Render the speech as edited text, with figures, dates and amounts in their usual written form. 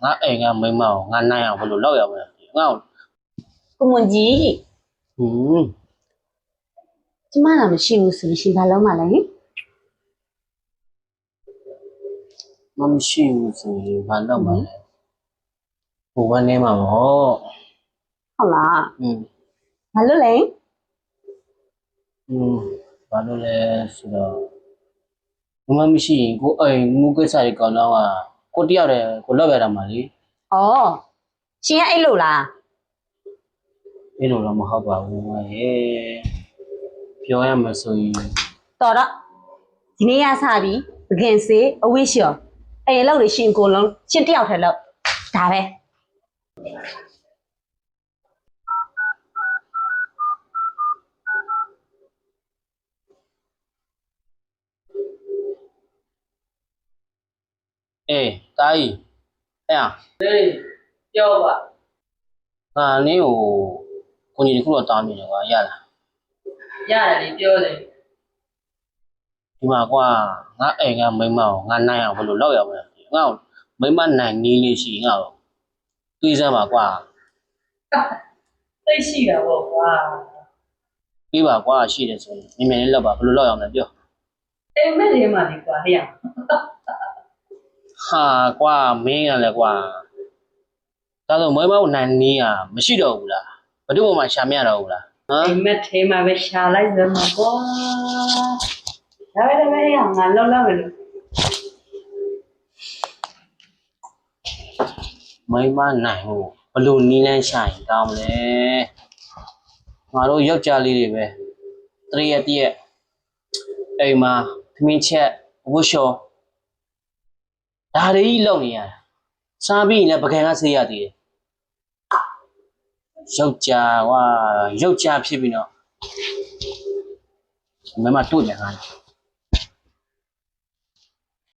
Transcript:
ငါအိမ်ကမိမအောင်ငါနိုင်အောင်ဘယ်လိုလုပ်ရမလဲငါ့ ကိုမွန်ကြီး ဟွန်း ကျမလာမရှိဘူးဆိုလို့ရှိရင်ဘာလုပ်မှလဲ မရှိဘူးဆိုရင်ဘာလုပ်မလဲဟိုကနေမှာပေါ့ ဟုတ်လား อืม ဘာလို့လဲ ဘာလို့လဲဆိုတော့မမရှိရင်ကိုအိမ်ငူကိစ္စတွေကောင်းတော့ကိုတယောက်တည်းကိုလောက်ရတာမှလေ ဩရှင်ကအဲ့လိုလား အဲ့လိုတော့မဟုတ်ပါဘူးဟဲ့ပြောရမှာဆိုရင် တော်တော့ဒီနေ့ရစပြီပကင်စေးအဝိရှော်အဲ့လောက်လို့ရှင်ကိုလုံးရှင်တယောက်ထဲလောက်ဒါပဲ အေးတာကြီးအဲ့ 对，要吧？ ငါနင်းကိုကြီးတခုတော့တားမိတယ်ကွာရလား 伢的标的， ဒီမှာကွာငါအိမ်ကမိမအောင်ငါနိုင်အောင်ဘယ်လိုလုပ်ရမလဲငါမိမနိုင်နေလေးရှိငါ့ကိုတွေးစမ်းပါကွာ 太细了我哇！ ပြီးပါကွာရှိတယ်ဆိုရင်မြင်မြင်လေးလောက်ပါဘယ်လိုလုပ်ရမလဲပြော 哎，没得嘛的瓜呀？ ဟာကွာမင်းကလည်းကွာဒါဆိုမိမကိုနိုင်နေရမရှိတော့ဘူးလားဘယ်သူမှရှာမရတော့ဘူးလားဟမ် 哎，没得嘛被下来怎么瓜？啥玩意儿呀？俺老了了。 မိမနိုင်ကိုဘယ်လိုနီးလန်းရှာရင်ကောင်းမလဲငါတို့ယောက်ျားလေးတွေပဲတရက်တရက်အိမ်မှာသမင်းချက်ဝှရှော်ဒါတွေကြီးလုပ်နေရတာစားပြီးရင်လည်းပကံကဆေးရသေးတယ်ယောက်ျားကွာယောက်ျားဖြစ်ပြီးတော့မိမတို့တယ်ဟာ